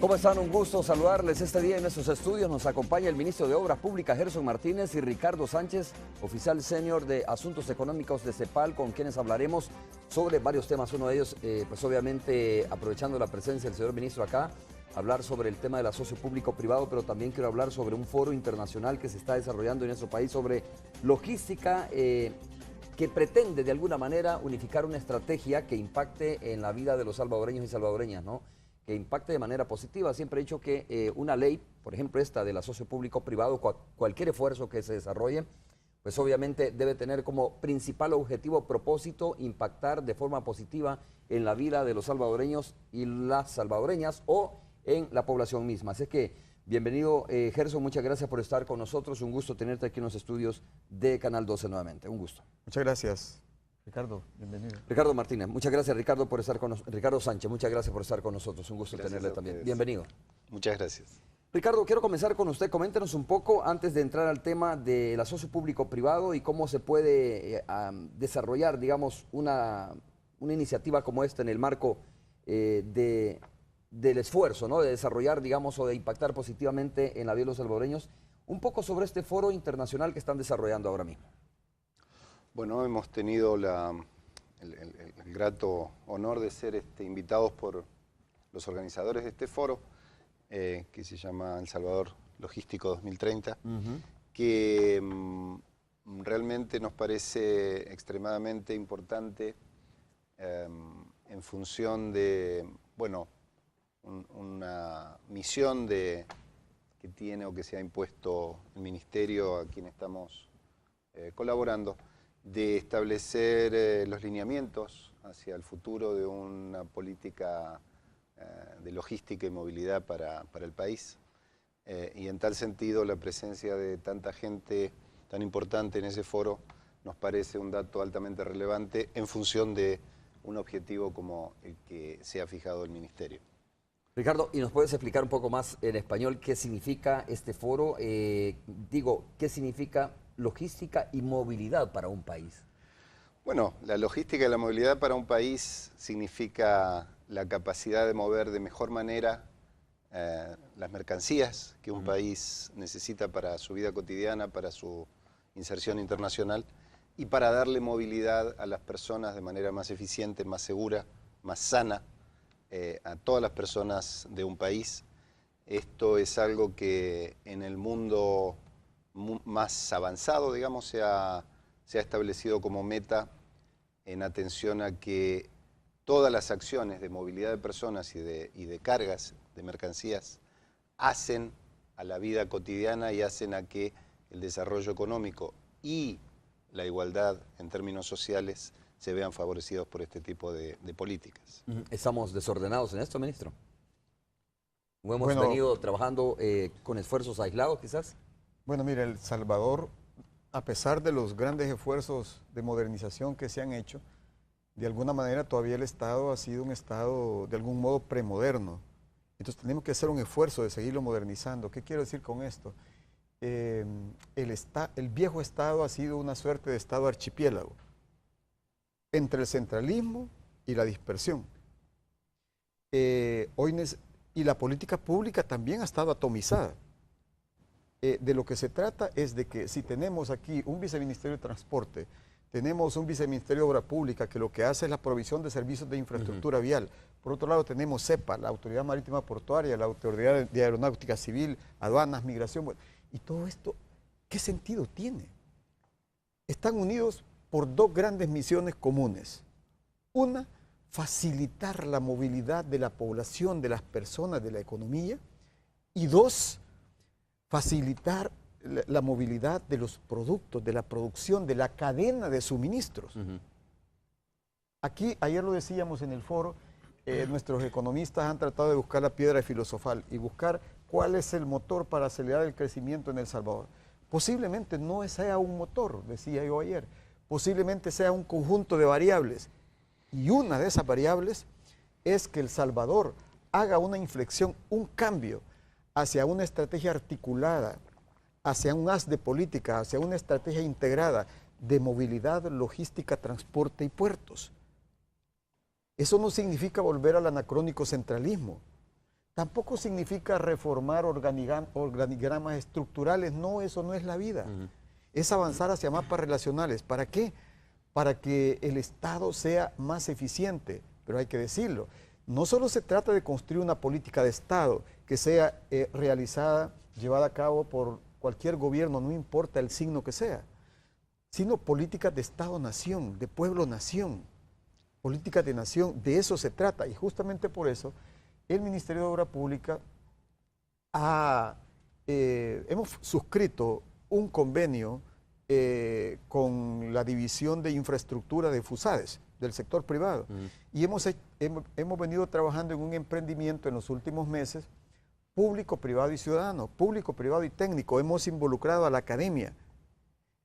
¿Cómo están? Un gusto saludarles este día en nuestros estudios. Nos acompaña el ministro de Obras Públicas, Gerson Martínez, y Ricardo Sánchez, oficial senior de Asuntos Económicos de CEPAL, con quienes hablaremos sobre varios temas. Uno de ellos, pues obviamente, aprovechando la presencia del señor ministro acá, hablar sobre el tema del asocio público-privado, pero también quiero hablar sobre un foro internacional que se está desarrollando en nuestro país sobre logística, que pretende de alguna manera unificar una estrategia que impacte en la vida de los salvadoreños y salvadoreñas, ¿no? Que impacte de manera positiva. Siempre he dicho que una ley, por ejemplo esta del asocio público-privado, cualquier esfuerzo que se desarrolle, pues obviamente debe tener como principal objetivo, propósito, impactar de forma positiva en la vida de los salvadoreños y las salvadoreñas o en la población misma. Así que bienvenido, Gerson, muchas gracias por estar con nosotros. Un gusto tenerte aquí en los estudios de Canal 12 nuevamente. Un gusto. Muchas gracias. Ricardo, bienvenido. Ricardo Martínez, muchas gracias, Ricardo, por estar con nosotros. Ricardo Sánchez, muchas gracias por estar con nosotros. Un gusto tenerle también. Bienvenido. Muchas gracias. Ricardo, quiero comenzar con usted. Coméntenos un poco, antes de entrar al tema del asocio público-privado y cómo se puede desarrollar, digamos, una iniciativa como esta en el marco del esfuerzo, ¿no? De desarrollar, digamos, o de impactar positivamente en la vida de los salvadoreños. Un poco sobre este foro internacional que están desarrollando ahora mismo. Bueno, hemos tenido el grato honor de ser invitados por los organizadores de este foro, que se llama El Salvador Logístico 2030, que realmente nos parece extremadamente importante en función de, bueno, una misión que tiene o que se ha impuesto el Ministerio a quien estamos colaborando, de establecer los lineamientos hacia el futuro de una política de logística y movilidad para el país. Y en tal sentido, la presencia de tanta gente tan importante en ese foro nos parece un dato altamente relevante en función de un objetivo como el que se ha fijado el Ministerio. Ricardo, ¿y nos puedes explicar un poco más en español qué significa este foro? ¿Qué significa logística y movilidad para un país? Bueno, la logística y la movilidad para un país significa la capacidad de mover de mejor manera las mercancías que un país necesita para su vida cotidiana, para su inserción internacional y para darle movilidad a las personas de manera más eficiente, más segura, más sana, a todas las personas de un país. Esto es algo que en el mundo más avanzado, digamos, se ha establecido como meta en atención a que todas las acciones de movilidad de personas y de cargas, de mercancías, hacen a la vida cotidiana y hacen a que el desarrollo económico y la igualdad en términos sociales se vean favorecidos por este tipo de políticas. ¿Estamos desordenados en esto, ministro? ¿O hemos venido trabajando con esfuerzos aislados, quizás? Bueno, mire, El Salvador, a pesar de los grandes esfuerzos de modernización que se han hecho, de alguna manera todavía el Estado ha sido un Estado de algún modo premoderno. Entonces tenemos que hacer un esfuerzo de seguirlo modernizando. ¿Qué quiero decir con esto? El viejo Estado ha sido una suerte de Estado archipiélago entre el centralismo y la dispersión. Y la política pública también ha estado atomizada. De lo que se trata es de que si tenemos aquí un viceministerio de transporte, tenemos un viceministerio de obra pública que lo que hace es la provisión de servicios de infraestructura vial. Por otro lado tenemos CEPA, la Autoridad Marítima Portuaria, la Autoridad de Aeronáutica Civil, aduanas, migración. Bueno, y todo esto, ¿qué sentido tiene? Están unidos por dos grandes misiones comunes. Una, facilitar la movilidad de la población, de las personas, de la economía. Y dos, facilitar la movilidad de los productos, de la producción, de la cadena de suministros. Aquí, ayer lo decíamos en el foro, nuestros economistas han tratado de buscar la piedra filosofal y buscar cuál es el motor para acelerar el crecimiento en El Salvador. Posiblemente no sea un motor, decía yo ayer, posiblemente sea un conjunto de variables. Y una de esas variables es que El Salvador haga una inflexión, un cambio hacia una estrategia articulada, hacia un haz de política, hacia una estrategia integrada de movilidad, logística, transporte y puertos. Eso no significa volver al anacrónico centralismo. tampoco significa reformar organigramas estructurales. No, eso no es la vida. Es avanzar hacia mapas relacionales. ¿Para qué? Para que el Estado sea más eficiente. Pero hay que decirlo, no solo se trata de construir una política de Estado que sea realizada, llevada a cabo por cualquier gobierno, no importa el signo que sea, sino políticas de Estado-nación, de pueblo-nación, políticas de nación, de eso se trata. Y justamente por eso el Ministerio de Obra Pública hemos suscrito un convenio con la División de Infraestructura de FUSADES, del sector privado. Y hemos venido trabajando en un emprendimiento en los últimos meses, público, privado y ciudadano, público, privado y técnico. Hemos involucrado a la academia.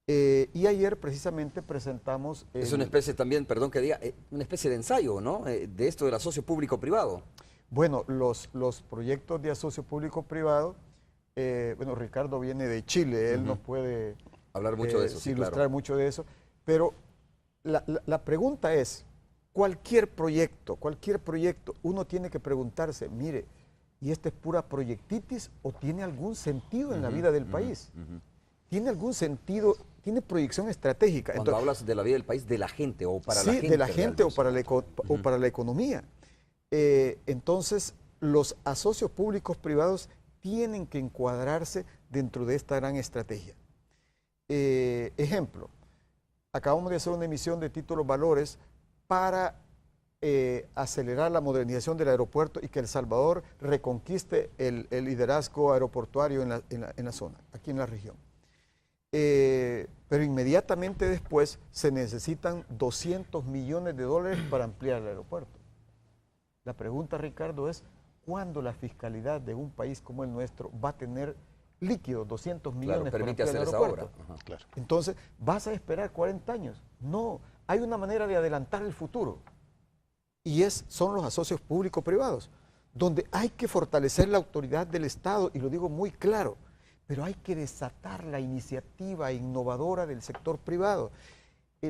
Y ayer precisamente presentamos... Es una especie también, perdón que diga, una especie de ensayo, ¿no? De esto del asocio público-privado. Bueno, los proyectos de asocio público-privado, bueno, Ricardo viene de Chile, él nos puede hablar mucho de eso, sí, ilustrar claro. mucho de eso, pero la pregunta es, cualquier proyecto, uno tiene que preguntarse, mire, ¿y esta es pura proyectitis o tiene algún sentido en la vida del país? ¿Tiene algún sentido? ¿Tiene proyección estratégica? Cuando hablas de la vida del país, de la gente o para la gente. Sí, de la gente o para la economía. Entonces, los asocios públicos privados tienen que encuadrarse dentro de esta gran estrategia. Ejemplo, acabamos de hacer una emisión de títulos valores para acelerar la modernización del aeropuerto y que El Salvador reconquiste el liderazgo aeroportuario en la zona, aquí en la región. Pero inmediatamente después se necesitan 200 millones de dólares para ampliar el aeropuerto. La pregunta, Ricardo, es ¿cuándo la fiscalidad de un país como el nuestro va a tener líquido 200 millones para ampliar el aeropuerto? Claro. Entonces, ¿vas a esperar 40 años? No, hay una manera de adelantar el futuro y son los asocios público-privados, donde hay que fortalecer la autoridad del Estado, y lo digo muy claro, pero hay que desatar la iniciativa innovadora del sector privado.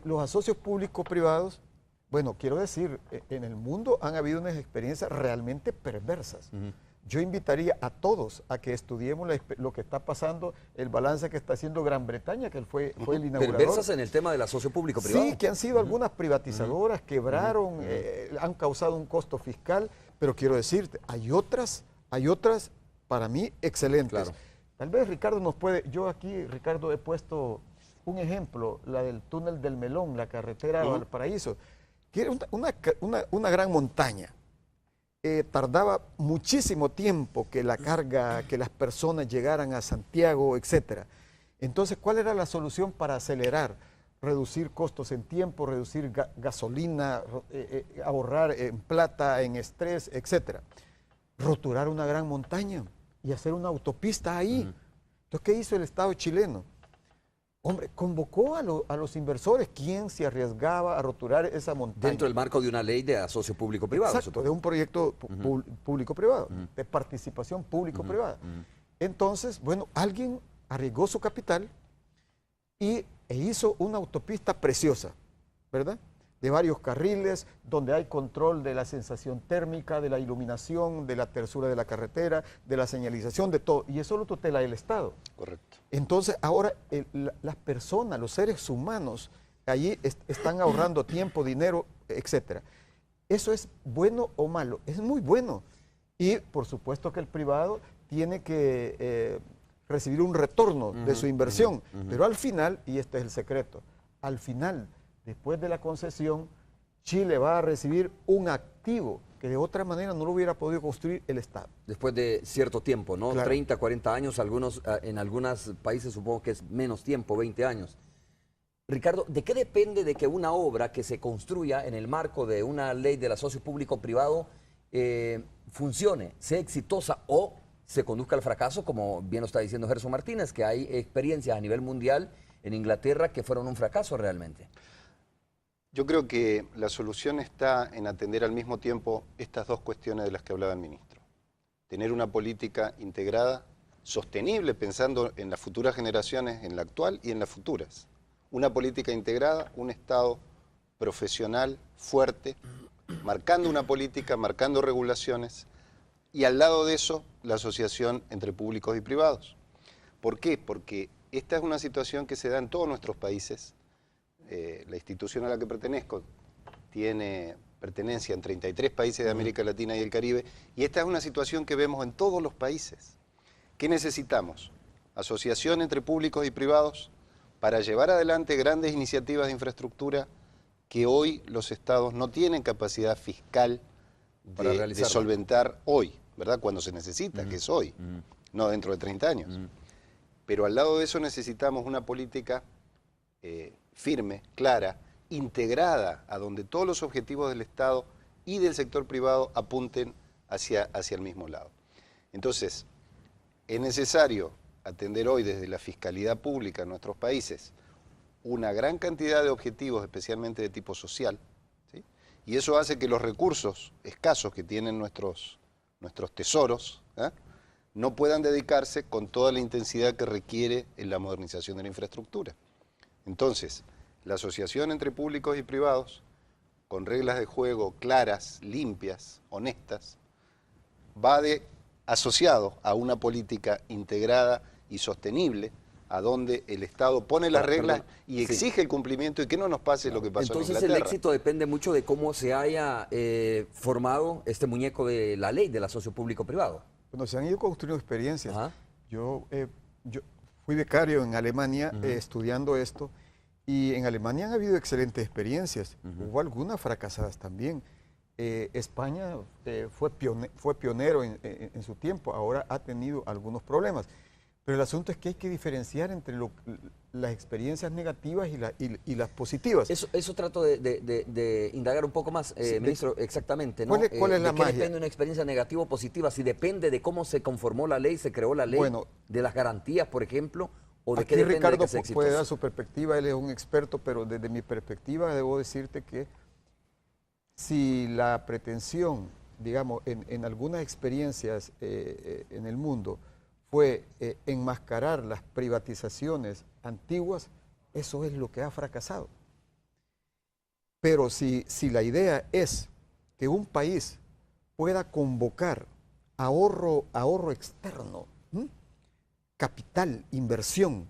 Los asocios público-privados, bueno, quiero decir, en el mundo han habido unas experiencias realmente perversas. Yo invitaría a todos a que estudiemos lo que está pasando, el balance que está haciendo Gran Bretaña, que fue el inaugurador. Perversas en el tema del asocio público-privado. Sí, que han sido algunas privatizadoras, quebraron, han causado un costo fiscal, pero quiero decirte, hay otras para mí excelentes. Claro. Tal vez Ricardo nos puede, yo aquí, Ricardo, he puesto un ejemplo, la del túnel del Melón, la carretera a Valparaíso, que era una gran montaña. Tardaba muchísimo tiempo que la carga, que las personas llegaran a Santiago, etc. Entonces, ¿cuál era la solución para acelerar? Reducir costos en tiempo, reducir gasolina, ahorrar en plata, en estrés, etc. Roturar una gran montaña y hacer una autopista ahí. Entonces, ¿qué hizo el Estado chileno? Hombre, convocó a los inversores. ¿Quién se arriesgaba a roturar esa montaña? Dentro del marco de una ley de asocio público-privado. Exacto, de un proyecto público-privado, de participación público-privada. Entonces, bueno, alguien arriesgó su capital e hizo una autopista preciosa, ¿verdad? De varios carriles, donde hay control de la sensación térmica, de la iluminación, de la tersura de la carretera, de la señalización, de todo. Y eso lo tutela el Estado. Correcto. Entonces, ahora las personas, los seres humanos, allí están ahorrando tiempo, dinero, etc. ¿Eso es bueno o malo? Es muy bueno. Y, por supuesto, que el privado tiene que recibir un retorno de su inversión. Pero al final, y este es el secreto, al final, después de la concesión, Chile va a recibir un activo que de otra manera no lo hubiera podido construir el Estado. Después de cierto tiempo, ¿no? Claro. 30, 40 años, en algunos países supongo que es menos tiempo, 20 años. Ricardo, ¿de qué depende de que una obra que se construya en el marco de una ley del asocio público-privado funcione, sea exitosa o se conduzca al fracaso, como bien lo está diciendo Gerson Martínez, que hay experiencias a nivel mundial en Inglaterra que fueron un fracaso realmente? Yo creo que la solución está en atender al mismo tiempo estas dos cuestiones de las que hablaba el ministro. Tener una política integrada, sostenible, pensando en las futuras generaciones, en la actual y en las futuras. Una política integrada, un Estado profesional, fuerte, marcando una política, marcando regulaciones, Y al lado de eso, la asociación entre públicos y privados. ¿Por qué? Porque esta es una situación que se da en todos nuestros países. La institución a la que pertenezco tiene pertenencia en 33 países de América Latina y el Caribe, y esta es una situación que vemos en todos los países. ¿Qué necesitamos? Asociación entre públicos y privados para llevar adelante grandes iniciativas de infraestructura que hoy los estados no tienen capacidad fiscal de solventar hoy, ¿verdad? Cuando se necesita, que es hoy, no dentro de 30 años. Pero al lado de eso necesitamos una política firme, clara, integrada, a donde todos los objetivos del Estado y del sector privado apunten hacia el mismo lado. Entonces, es necesario atender hoy desde la fiscalidad pública en nuestros países una gran cantidad de objetivos, especialmente de tipo social, ¿sí? Y eso hace que los recursos escasos que tienen nuestros tesoros, ¿eh?, no puedan dedicarse con toda la intensidad que requiere en la modernización de la infraestructura. Entonces, la asociación entre públicos y privados, con reglas de juego claras, limpias, honestas, va asociado a una política integrada y sostenible, a donde el Estado pone las reglas y exige el cumplimiento y que no nos pase lo que pasó en Inglaterra. Entonces el éxito depende mucho de cómo se haya formado este muñeco de la ley de la socio público-privado. Bueno, se han ido construyendo experiencias. Yo fui becario en Alemania estudiando esto, y en Alemania han habido excelentes experiencias. Hubo algunas fracasadas también. España fue pionero en su tiempo, ahora ha tenido algunos problemas. Pero el asunto es que hay que diferenciar entre las experiencias negativas y las positivas. Eso trato de indagar un poco más, ministro, exactamente, ¿no? ¿Cuál es la magia? ¿De qué depende una experiencia negativa o positiva? Si depende de cómo se conformó la ley, se creó la ley, de las garantías, por ejemplo, o de qué depende. Ricardo de que sea puede dar su perspectiva, él es un experto, pero desde mi perspectiva debo decirte que si la pretensión, digamos, en algunas experiencias en el mundo fue enmascarar las privatizaciones antiguas, eso es lo que ha fracasado. Pero si la idea es que un país pueda convocar ahorro externo, capital, inversión,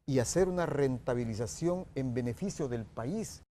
y hacer una rentabilización en beneficio del país,